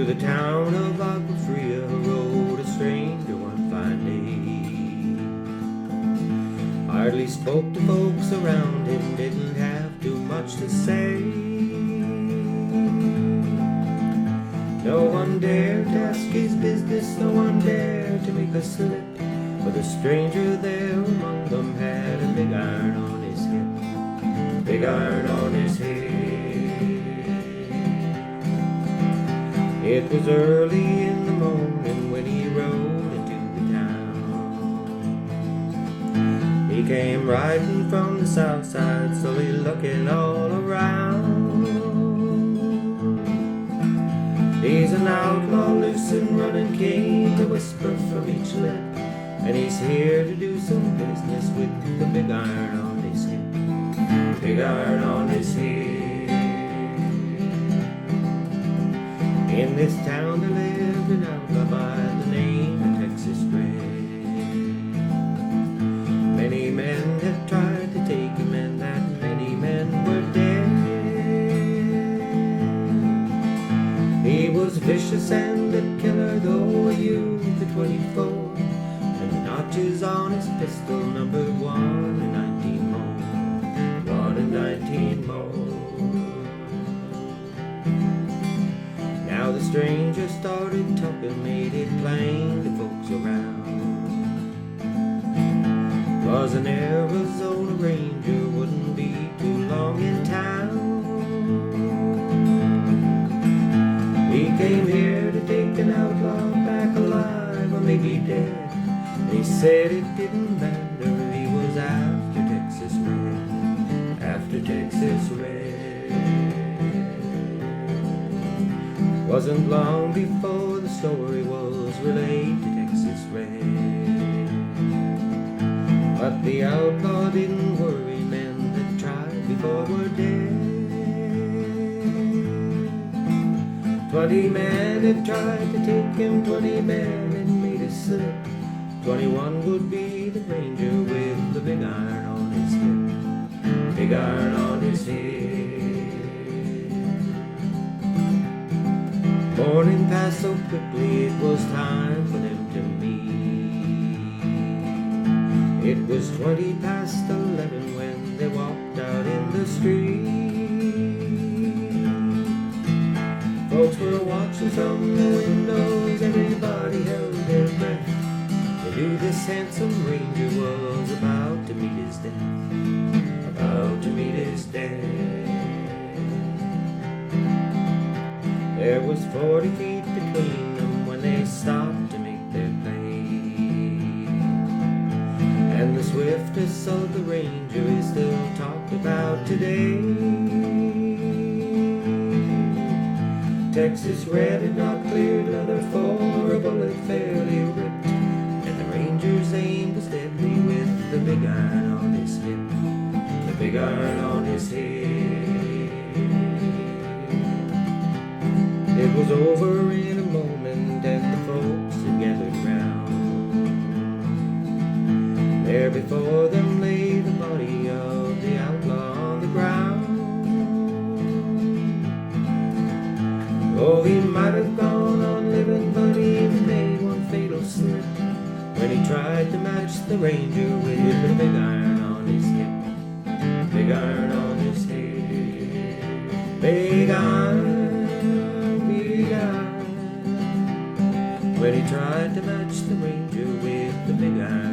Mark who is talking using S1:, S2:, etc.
S1: Through the town of Aquafria rode a stranger one fine day. Hardly spoke to folks around him, didn't have too much to say. No one dared to ask his business, no one dared to make a slip, but the stranger there among them had a big iron on his hip, big iron on his head. It was early in the morning when he rode into the town. He came riding from the south side, slowly looking all around. He's an outlaw, loose and running, came to whisper from each lip, and he's here to do some business with the big iron on his hip, big iron on his head. In this town there lived an outlaw by the name of Texas Red. Many men had tried to take him, and that many men were dead. He was vicious and a killer, though a youth of 24, and the notches on his pistol numbered 1 and 19 more, 1 and 19 more. Now the stranger started talking, made it plain to folks around. 'Twas an Arizona ranger, wouldn't be too long in town. He came here to take an outlaw back alive, or maybe dead. They said it didn't matter, he was after Texas Red, after Texas Red. Wasn't long before the story was relayed to Texas Red. But the outlaw didn't worry, men that tried before were dead. 20 men had tried to take him, 20 men had made a slip. 21 would be the ranger with the big iron on his hip, big iron on his head. Morning passed so quickly, it was time for them to meet. It was 20 past 11 when they walked out in the street. Folks were watching from the windows, everybody held their breath. They knew this handsome ranger was about to meet his death, about to meet his death. There was 40 feet between them when they stopped to make their play. And the swiftness of the ranger is still talked about today. Texas Red had not cleared leather for a bullet fairly ripped, and the ranger's aim was deadly with the big iron on his hip, the big iron on his head. It was over in a moment, and the folks had gathered round. There before them lay the body of the outlaw on the ground. Oh, he might have gone on living, but he made one fatal slip when he tried to match the ranger with the big iron on his hip, big iron on his head, big iron. When he tried to match the ranger with the big iron